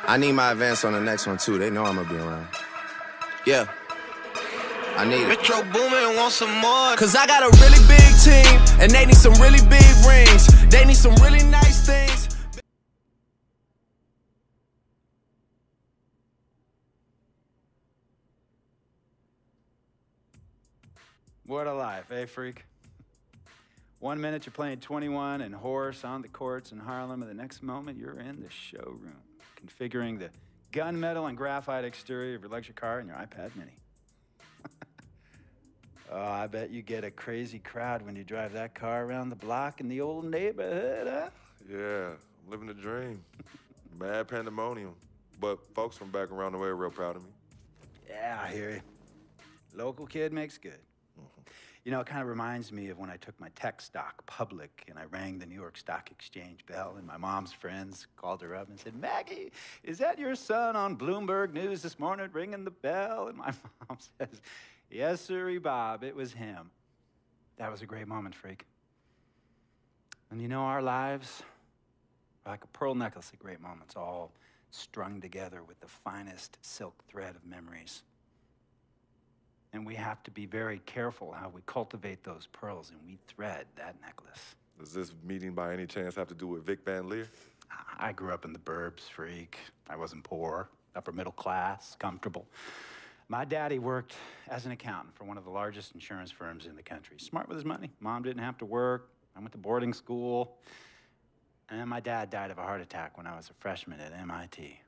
I need my advance on the next one, too. They know I'm gonna be around. Yeah. I need it. Metro Boomin want some more. Cause I got a really big team, and they need some really big rings. They need some really nice things. What a life, eh, freak? 1 minute you're playing 21 and horse on the courts in Harlem, and the next moment you're in the showroom, configuring the gunmetal and graphite exterior of your luxury car and your iPad mini. Oh, I bet you get a crazy crowd when you drive that car around the block in the old neighborhood, huh? Yeah, I'm living the dream. Mad pandemonium. But folks from back around the way are real proud of me. Yeah, I hear you. Local kid makes good. You know, it kind of reminds me of when I took my tech stock public and I rang the New York Stock Exchange bell, and my mom's friends called her up and said, "Maggie, is that your son on Bloomberg News this morning ringing the bell?" And my mom says, "Yes, sirree, Bob, it was him." That was a great moment, freak. And you know, our lives are like a pearl necklace of great moments, all strung together with the finest silk thread of memories. And we have to be very careful how we cultivate those pearls and we thread that necklace. Does this meeting by any chance have to do with Vic Van Leer? I grew up in the burbs, freak. I wasn't poor, upper middle class, comfortable. My daddy worked as an accountant for one of the largest insurance firms in the country. Smart with his money. Mom didn't have to work. I went to boarding school. And my dad died of a heart attack when I was a freshman at MIT.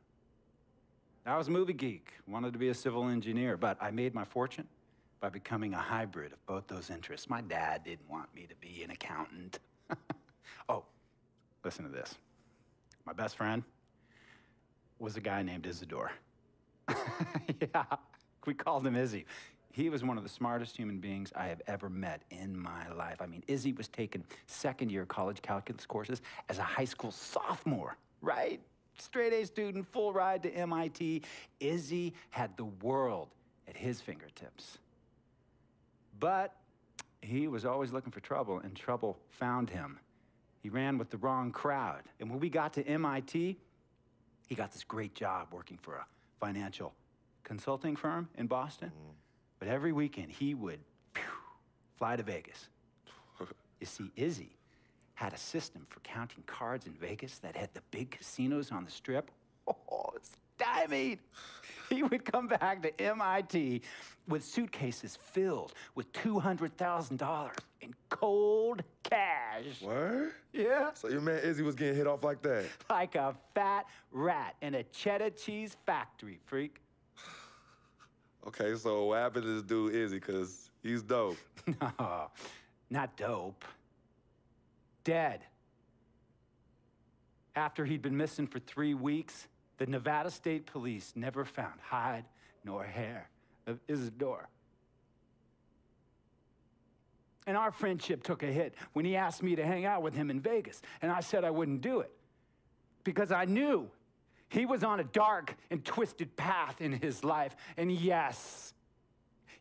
I was a movie geek, wanted to be a civil engineer, but I made my fortune by becoming a hybrid of both those interests. My dad didn't want me to be an accountant. Oh, listen to this. My best friend was a guy named Isidore. Yeah, we called him Izzy. He was one of the smartest human beings I have ever met in my life. I mean, Izzy was taking second-year college calculus courses as a high school sophomore, right? Straight-A student, full ride to MIT. Izzy had the world at his fingertips. But he was always looking for trouble, and trouble found him. He ran with the wrong crowd. And when we got to MIT, he got this great job working for a financial consulting firm in Boston. But every weekend, he would fly to Vegas. You see, Izzy had a system for counting cards in Vegas that had the big casinos on the Strip. Oh, stymied. He would come back to MIT with suitcases filled with $200,000 in cold cash. What? Yeah. So your man Izzy was getting hit off like that? Like a fat rat in a cheddar cheese factory, freak. Okay, so what happened to this dude Izzy, because he's dope? No, not dope. Dead. After he'd been missing for 3 weeks, the Nevada State Police never found hide nor hair of Isidore. And our friendship took a hit when he asked me to hang out with him in Vegas, and I said I wouldn't do it because I knew he was on a dark and twisted path in his life. And yes,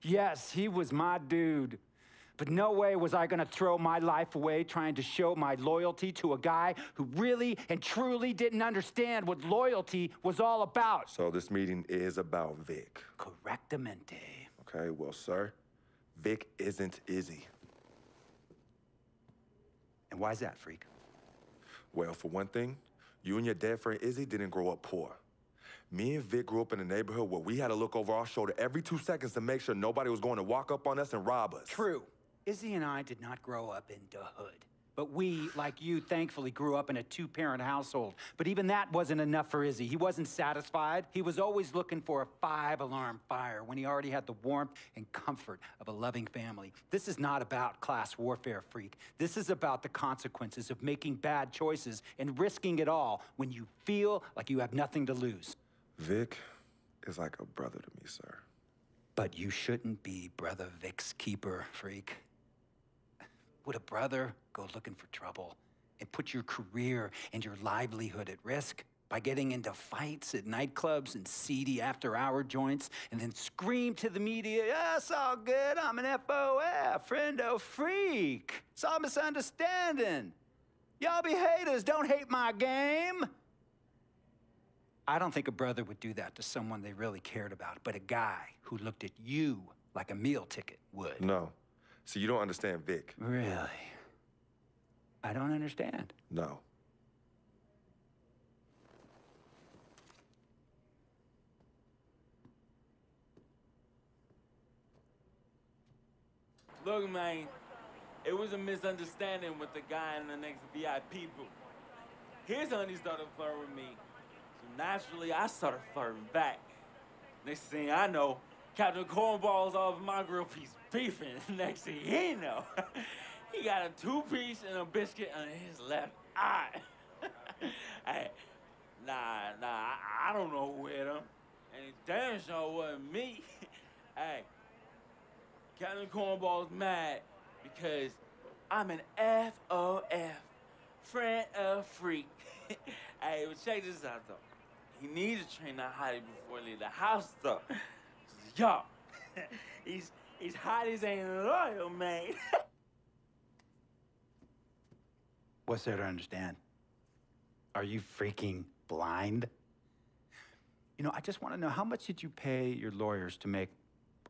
he was my dude. But no way was I gonna throw my life away trying to show my loyalty to a guy who really and truly didn't understand what loyalty was all about. So this meeting is about Vic. Correctamente. Okay, well, sir, Vic isn't Izzy. And why's that, freak? Well, for one thing, you and your dead friend Izzy didn't grow up poor. Me and Vic grew up in a neighborhood where we had to look over our shoulder every 2 seconds to make sure nobody was going to walk up on us and rob us. True. Izzy and I did not grow up in the hood. But we, like you, thankfully grew up in a 2-parent household. But even that wasn't enough for Izzy. He wasn't satisfied. He was always looking for a 5-alarm fire when he already had the warmth and comfort of a loving family. This is not about class warfare, freak. This is about the consequences of making bad choices and risking it all when you feel like you have nothing to lose. Vic is like a brother to me, sir. But you shouldn't be Brother Vic's keeper, freak. Would a brother go looking for trouble and put your career and your livelihood at risk by getting into fights at nightclubs and seedy after-hour joints and then scream to the media, "Yeah, it's all good, I'm an FOF, friendo freak. It's all misunderstanding. Y'all be haters, don't hate my game." I don't think a brother would do that to someone they really cared about, but a guy who looked at you like a meal ticket would. No. See, you don't understand Vic. Really? I don't understand. No. Look, man, it was a misunderstanding with the guy in the next VIP booth. His honey started flirting with me, so naturally I started flirting back. Next thing I know, Captain Cornball's off my grill piece beefing. Next thing he know, he got a two-piece and a biscuit under his left eye. Hey, I don't know who hit him, and it damn sure wasn't me. Hey, Captain Cornball's mad because I'm an FOF, friend of freak. Hey, but check this out, though. He needs to train that hottie before he leave the house, though. Yo, he's hot as ain't loyal, man. What's there to understand? Are you freaking blind? You know, I just want to know, how much did you pay your lawyers to make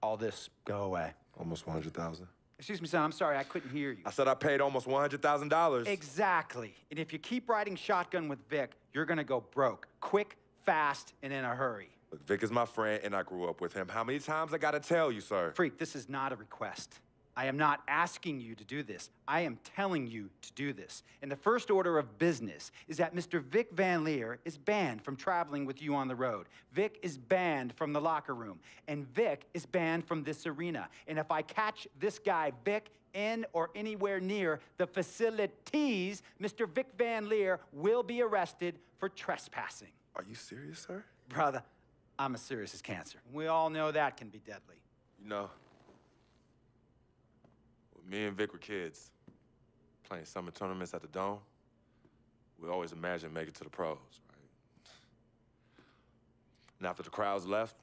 all this go away? Almost 100,000. Excuse me, son, I'm sorry, I couldn't hear you. I said I paid almost $100,000. Exactly. And if you keep riding shotgun with Vic, you're gonna go broke. Quick, fast, and in a hurry. Look, Vic is my friend, and I grew up with him. How many times I gotta tell you, sir? Freak, this is not a request. I am not asking you to do this. I am telling you to do this. And the first order of business is that Mr. Vic Van Leer is banned from traveling with you on the road. Vic is banned from the locker room. And Vic is banned from this arena. And if I catch this guy, Vic, in or anywhere near the facilities, Mr. Vic Van Leer will be arrested for trespassing. Are you serious, sir? Brother, I'm as serious as cancer. We all know that can be deadly. You know, when me and Vic were kids, playing summer tournaments at the Dome, we always imagined making it to the pros, right? And after the crowds left,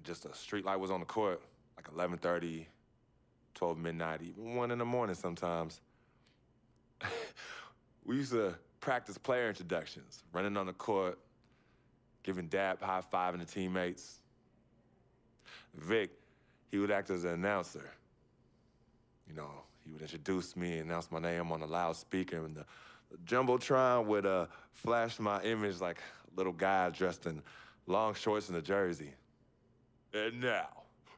just a street light was on the court, like 11:30, 12 midnight, even 1 in the morning sometimes. We used to practice player introductions, running on the court, giving dap, high-fiving the teammates. Vic, he would act as an announcer. You know, he would introduce me, announce my name on the loudspeaker, and the Jumbotron would flash my image like a little guy dressed in long shorts and a jersey. And now,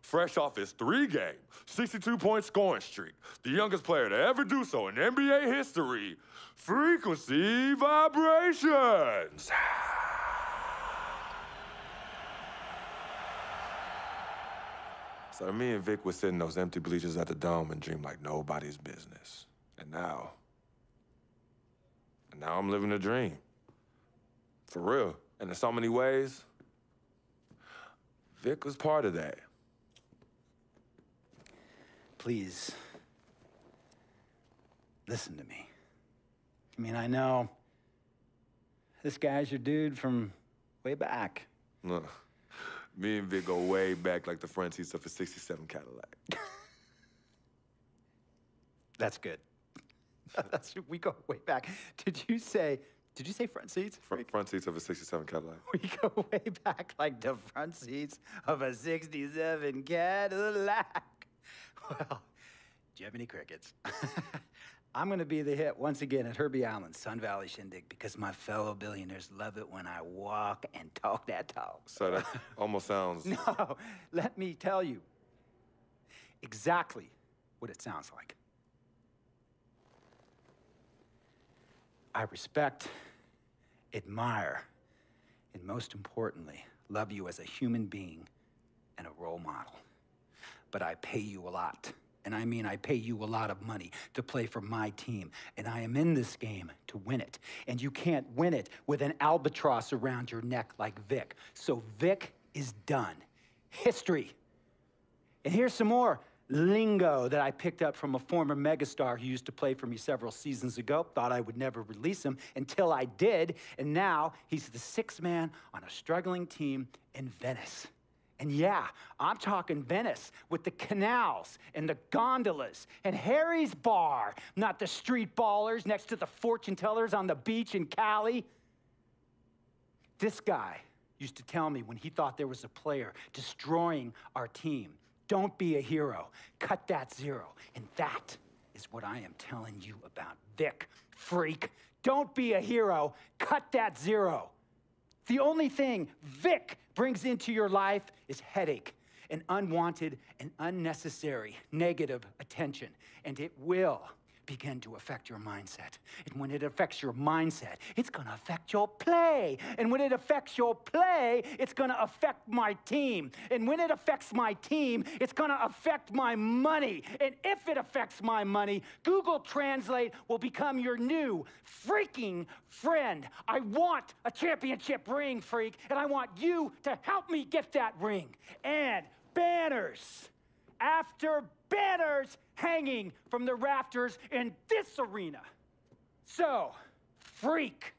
fresh off his 3-game, 62-point scoring streak, the youngest player to ever do so in NBA history, Frequency Vibrations. So me and Vic would sit in those empty bleachers at the Dome and dream like nobody's business. And now I'm living a dream. For real. And in so many ways, Vic was part of that. Please, listen to me. I mean, I know this guy's your dude from way back. Look, me and Vic go way back like the front seats of a '67 Cadillac. That's good. We go way back. Did you say front seats? Front seats of a '67 Cadillac. We go way back like the front seats of a '67 Cadillac. Well, Jiminy Crickets. I'm gonna be the hit once again at Herbie Allen's Sun Valley Shindig because my fellow billionaires love it when I walk and talk that talk. So that almost sounds... No, let me tell you exactly what it sounds like. I respect, admire, and most importantly, love you as a human being and a role model. But I pay you a lot. And I mean, I pay you a lot of money to play for my team. And I am in this game to win it. And you can't win it with an albatross around your neck like Vic. So Vic is done. History. And here's some more lingo that I picked up from a former megastar who used to play for me several seasons ago. Thought I would never release him until I did. And now he's the sixth man on a struggling team in Venice. And yeah, I'm talking Venice with the canals and the gondolas and Harry's Bar, not the street ballers next to the fortune tellers on the beach in Cali. This guy used to tell me when he thought there was a player destroying our team, don't be a hero, cut that zero. And that is what I am telling you about Vic, freak. Don't be a hero, cut that zero. The only thing Vic brings into your life is headache and unwanted and unnecessary negative attention. And it will begin to affect your mindset. And when it affects your mindset, it's gonna affect your play. And when it affects your play, it's gonna affect my team. And when it affects my team, it's gonna affect my money. And if it affects my money, Google Translate will become your new freaking friend. I want a championship ring, freak, and I want you to help me get that ring. And banners after banners hanging from the rafters in this arena. So, freak,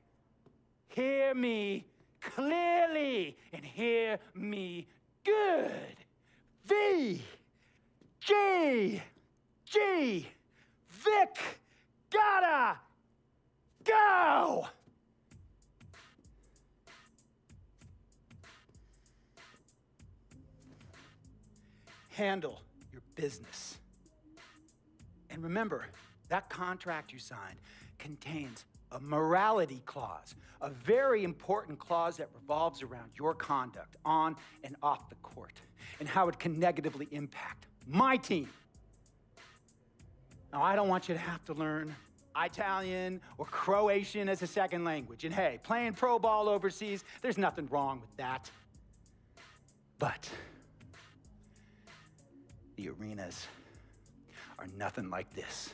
hear me clearly and hear me good. V-G-G, Vic, gotta go! Handle your business. And remember, that contract you signed contains a morality clause, a very important clause that revolves around your conduct on and off the court, and how it can negatively impact my team. Now, I don't want you to have to learn Italian or Croatian as a second language. And hey, playing pro ball overseas, there's nothing wrong with that. But the arenas are nothing like this,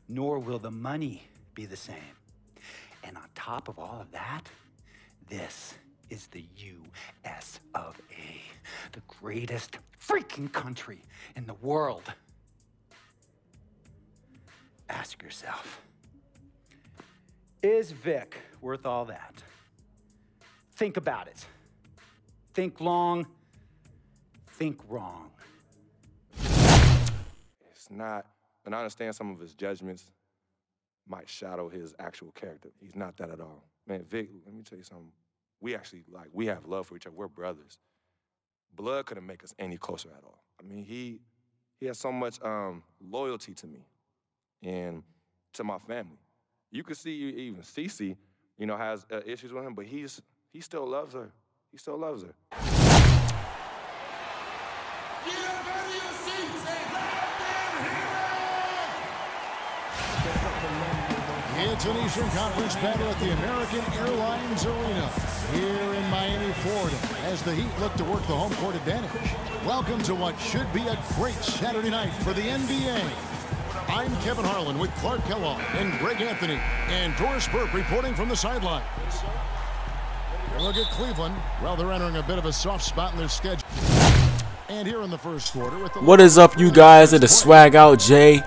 nor will the money be the same. And on top of all of that, this is the US of A, the greatest freaking country in the world. Ask yourself, is Vic worth all that? Think about it. Think long, think wrong. It's not, and I understand some of his judgments might shadow his actual character. He's not that at all. Man, Vic, let me tell you something. We actually, we have love for each other. We're brothers. Blood couldn't make us any closer at all. I mean, he has so much loyalty to me and to my family. You could see even Cece, has issues with him, but he still loves her. He still loves her. It's an Eastern Conference battle at the American Airlines Arena here in Miami, Florida, as the Heat look to work the home court advantage. Welcome to what should be a great Saturday night for the NBA. I'm Kevin Harlan with Clark Kellogg and Greg Anthony and Doris Burke reporting from the sidelines. Look at Cleveland. Well, they're entering a bit of a soft spot in their schedule. And here in the first quarter, with the what is up, you guys? It is Swag Out Jay,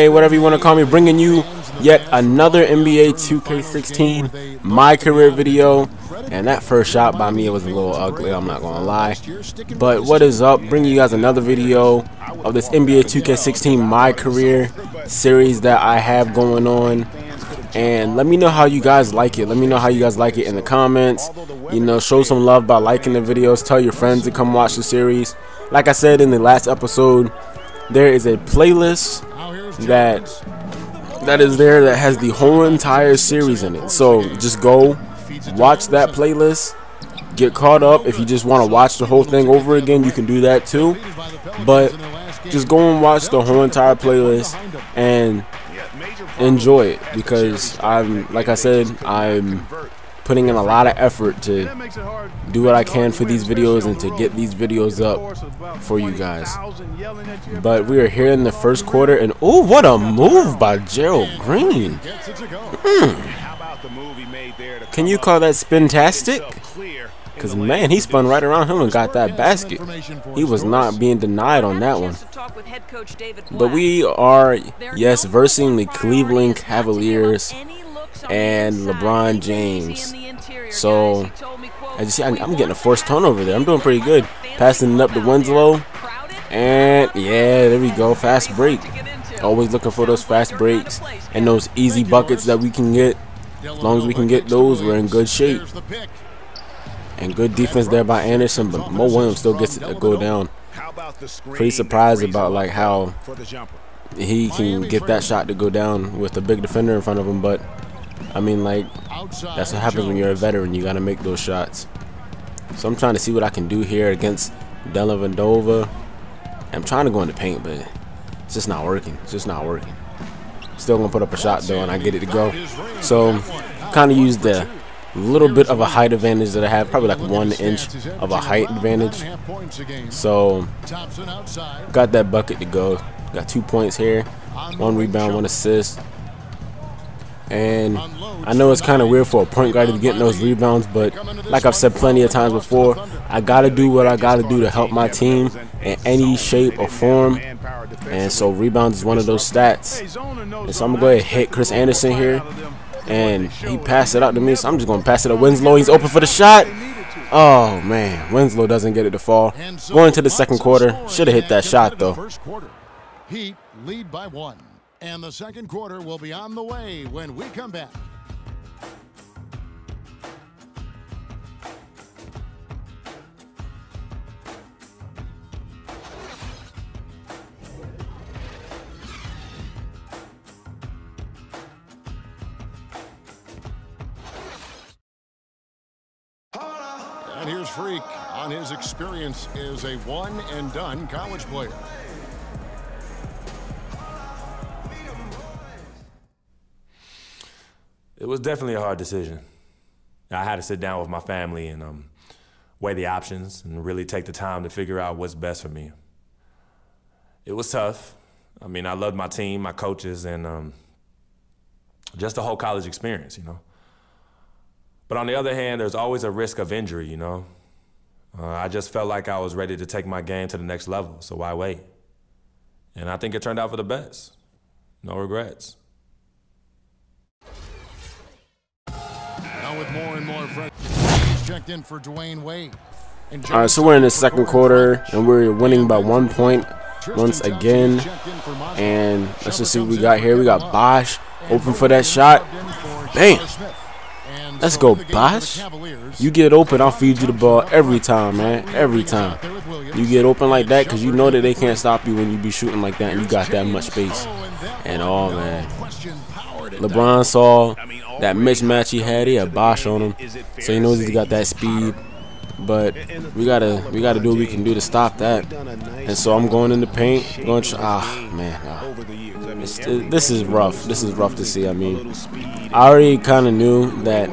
whatever you want to call me, bringing you yet another NBA 2K16 My Career video. And that first shot by me, it was a little ugly, I'm not gonna lie. But what is up? Bringing you guys another video of this NBA 2K16 My Career series that I have going on. And let me know how you guys like it. Let me know how you guys like it in the comments. Show some love by liking the videos. Tell your friends to come watch the series. Like I said in the last episode, there is a playlist that is there that has the whole entire series in it. So just go watch that playlist. Get caught up. If you just want to watch the whole thing over again, you can do that too. But just go and watch the whole entire playlist and enjoy it, because I'm putting in a lot of effort to do what I can for these videos and to get these videos up for you guys. But we are here in the first quarter, and oh, what a move by Gerald Green. Can you call that spin-tastic? Because, man, he spun right around him and got that basket. He was not being denied on that one. But we are, yes, versing the Cleveland Cavaliers and LeBron James. So, as you see, I'm getting a forced turnover there. I'm doing pretty good. Passing it up to Winslow. And, yeah, there we go. Fast break. Always looking for those fast breaks and those easy buckets that we can get. As long as we can get those, we're in good shape. And good defense there by Anderson, but Mo Williams still gets it to go down. Pretty surprised about like how he can get that shot to go down with a big defender in front of him. But I mean, like, that's what happens when you're a veteran. You got to make those shots. So I'm trying to see what I can do here against Dellavedova. I'm trying to go in the paint, but it's just not working. It's just not working. Still gonna put up a shot though, and I get it to go. So kind of use the little bit of a height advantage that I have, probably like 1 inch of a height advantage. So got that bucket to go. Got 2 points here, 1 rebound, 1 assist. And I know it's kind of weird for a point guard to be getting those rebounds, but like I've said plenty of times before, I got to do what I got to do to help my team in any shape or form. And so rebounds is one of those stats. And so I'm going to go ahead and hit Chris Anderson here. And he passed it out to me, so I'm just going to pass it to Winslow. He's open for the shot. Oh, man. Winslow doesn't get it to fall. Going to the second quarter. Should have hit that shot, though. Heat lead by 1. And the second quarter will be on the way when we come back. And here's Freak on his experience as a one-and-done college player. It was definitely a hard decision. I had to sit down with my family and weigh the options and really take the time to figure out what's best for me. It was tough. I mean, I loved my team, my coaches, and just the whole college experience, you know. But on the other hand, there's always a risk of injury, you know. I just felt like I was ready to take my game to the next level, so why wait? And I think it turned out for the best. No regrets. Now with more and more friends checked in for Dwayne Wade. All right, so we're in the second quarter, and we're winning by 1 point once again. And let's just see what we got here. We got Bosch open for that shot. Bam! Let's go, Bosch. You get open, I'll feed you the ball every time, man. Every time. You get open like that because you know that they can't stop you when you be shooting like that and you got that much space. And oh, man. LeBron saw that mismatch he had Bosch on him, so he knows he's got that speed. But we gotta do what we can do to stop that. And so I'm going in the paint, this is rough. This is rough to see. I mean, I already kind of knew that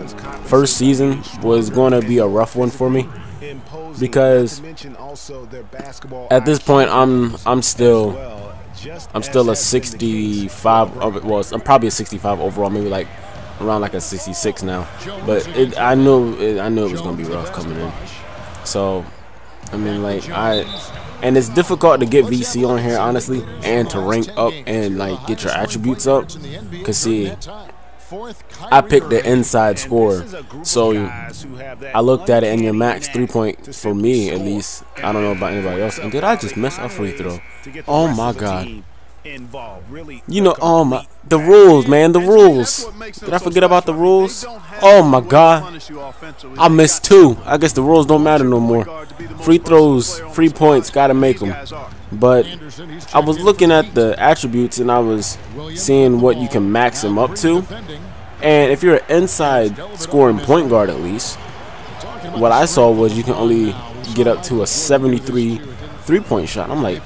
first season was going to be a rough one for me because at this point I'm still a 65. Well, I'm probably a 65 overall, maybe like around like a 66 now. But I knew it was gonna be rough coming in. So I mean, like and it's difficult to get VC on here, honestly, and to rank up and like get your attributes up. Cause see, I picked the inside score, so I looked at it, and your max 3-point for me, at least. I don't know about anybody else. And did I just miss a free throw? Oh my God! You know, the rules, man, the rules. Did I forget about the rules? Oh my God! I missed 2. I guess the rules don't matter no more. Free throws, free points, gotta make them. But I was looking at the attributes and I was seeing what you can max them up to. And if you're an inside scoring point guard, at least, what I saw was you can only get up to a 73 3-point shot. I'm like,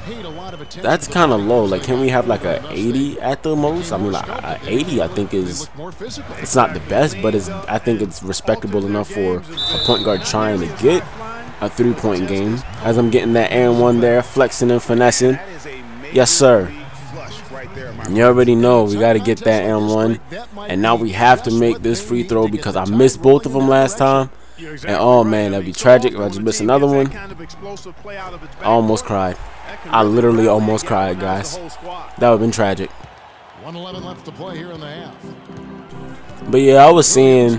that's kind of low. Like, can we have like a 80 at the most? I mean, like a 80, I think it's not the best, but I think it's respectable enough for a point guard trying to get a 3-point game. As I'm getting that and one there, flexing and finessing. Yes, sir. You already know we got to get that and one, and now we have to make this free throw because I missed both of them last time. And oh man, that'd be tragic if I just missed another one. I almost cried. I literally almost cried, guys. That would have been tragic. 1:11 left to play here in the half. But yeah, I was seeing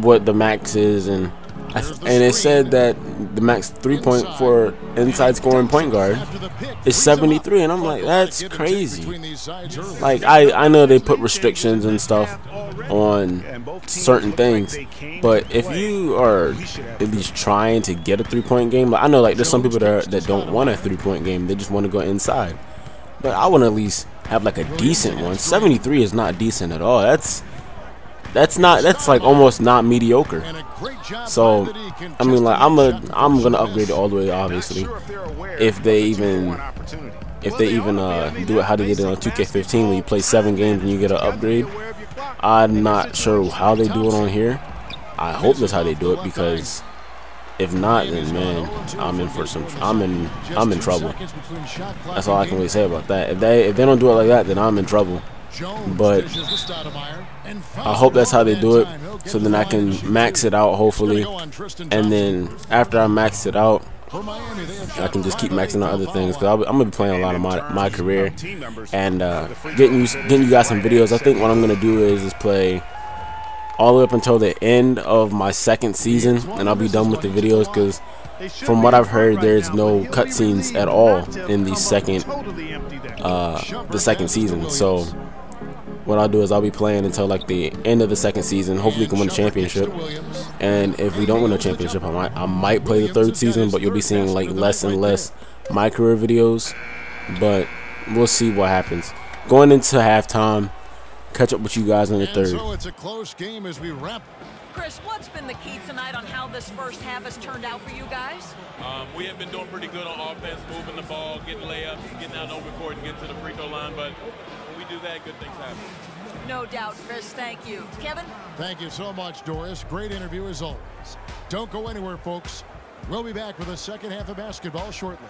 what the max is, and it said that the max 3-point for inside scoring point guard is 73, and I'm like, that's crazy. Like I know they put restrictions and stuff on certain things. But if you are at least trying to get a three-point game, like I know like there's some people that don't want a three-point game. They just want to go inside. But I want to at least have like a decent one. 73 is not decent at all. That's like almost not mediocre. So I mean, like I'm gonna upgrade it all the way, obviously, if they even do it how they did it on 2K16, when you play 7 games and you get an upgrade. I'm not sure how they do it on here. I hope that's how they do it, because if not, then man, I'm in trouble. That's all I can really say about that. If they don't do it like that, then I'm in trouble. But I hope that's how they do it, so then I can max it out, hopefully, and then after I max it out, I can just keep maxing out other things, because I'm gonna be playing a lot of my career and getting you guys some videos. I think what I'm gonna do is play all the way up until the end of my second season, and I'll be done with the videos, because from what I've heard, there's no cutscenes at all in the second season. So what I'll do is I'll be playing until like the end of the second season. Hopefully we can win a championship, and if we don't win a championship, I might play the third season, but you'll be seeing like less and less my career videos. But we'll see what happens. Going into halftime, catch up with you guys in the third. So it's a close game as we wrap. Chris, what's been the key tonight on how this first half has turned out for you guys? We have been doing pretty good on offense, moving the ball, getting layups, getting out over court and getting to the free throw line. But when we do that, good things happen. No doubt, Chris. Thank you. Kevin? Thank you so much, Doris. Great interview as always. Don't go anywhere, folks. We'll be back with the second half of basketball shortly.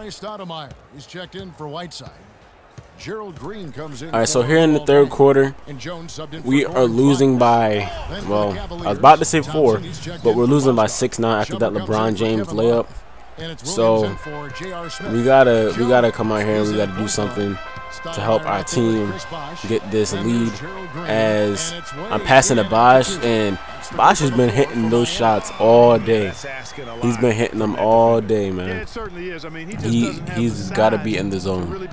Stoudemire is checked in for Whiteside. Gerald Green comes in. All right, so here in the third quarter, we are losing by, well, I was about to say 4, but we're losing by 6-9 after that LeBron James layup. So we gotta come out here and we gotta do something to help our team get this lead. As I'm passing to Bosh, and Bosh has been hitting those shots all day. He's been hitting them all day, man. He's got to be in the zone.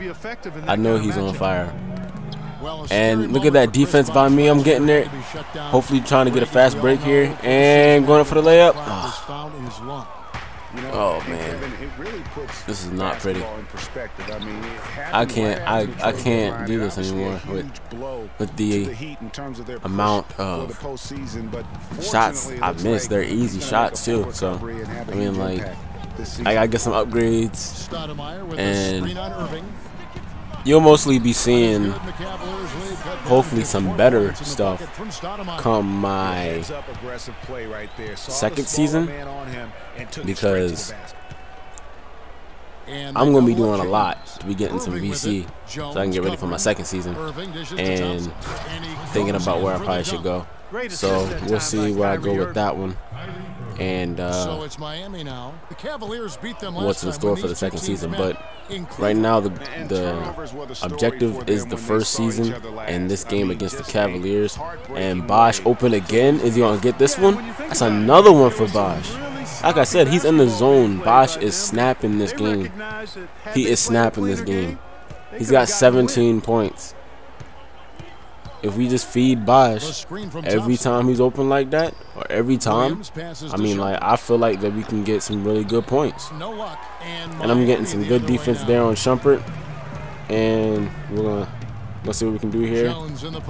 I know he's on fire. And look at that defense by me. I'm getting there. Hopefully trying to get a fast break here. And going up for the layup. Oh man, this is not pretty. I can't do this anymore with the amount of shots I missed. They're easy shots too. So I mean, like, I gotta get some upgrades, and you'll mostly be seeing hopefully some better stuff come my second season, because I'm going to be doing a lot to be getting some VC so I can get ready for my second season and thinking about where I probably should go. So we'll see where I go with that one, and what's in store for the second season. But right now the objective is the first season and this game against the Cavaliers. And Bosh open again. Is he going to get this one? That's another one for Bosh. Like I said, he's in the zone. Bosh is snapping this game. He is snapping this game. He's got 17 points. If we just feed Bosh every time he's open like that, or every time, I mean, like, I feel like that we can get some really good points. And I'm getting some good defense there on Shumpert. And let's see what we can do here.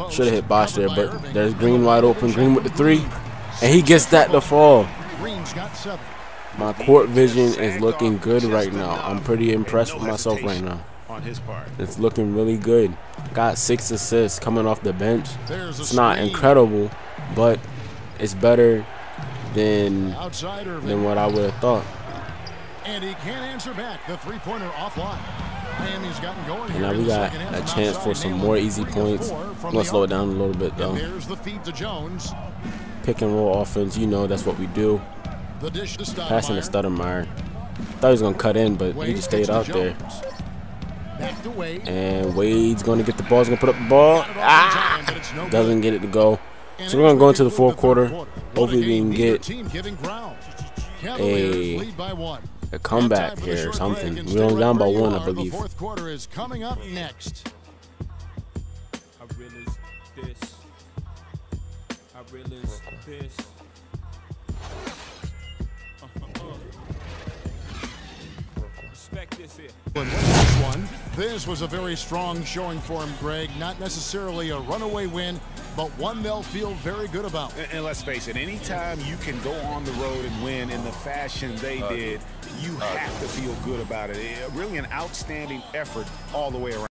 Should have hit Bosh there, but there's Green wide open. Green with the 3, and he gets that to fall. My court vision is looking good right now. I'm pretty impressed with myself right now. It's looking really good. Got 6 assists coming off the bench. It's not incredible, but it's better than what I would have thought. And he can't answer back. The three-pointer offline. Miami's gotten going. And now we got a chance for some more easy points. I'm gonna slow it down a little bit though. There's the feed to Jones. Pick and roll offense, you know that's what we do. Passing to Stoudemire. Thought he was gonna cut in, but he just stayed out there. And Wade's gonna get the ball. He's gonna put up the ball. Doesn't get it to go. So we're gonna go into the fourth quarter. Hopefully we can get a comeback here or something. We're only down by 1, I believe. The fourth quarter is coming up next. I realize this. I realize this. Respect this here. This was a very strong showing for him, Greg. Not necessarily a runaway win, but one they'll feel very good about. And let's face it, anytime you can go on the road and win in the fashion they did, you have to feel good about it. Really an outstanding effort all the way around.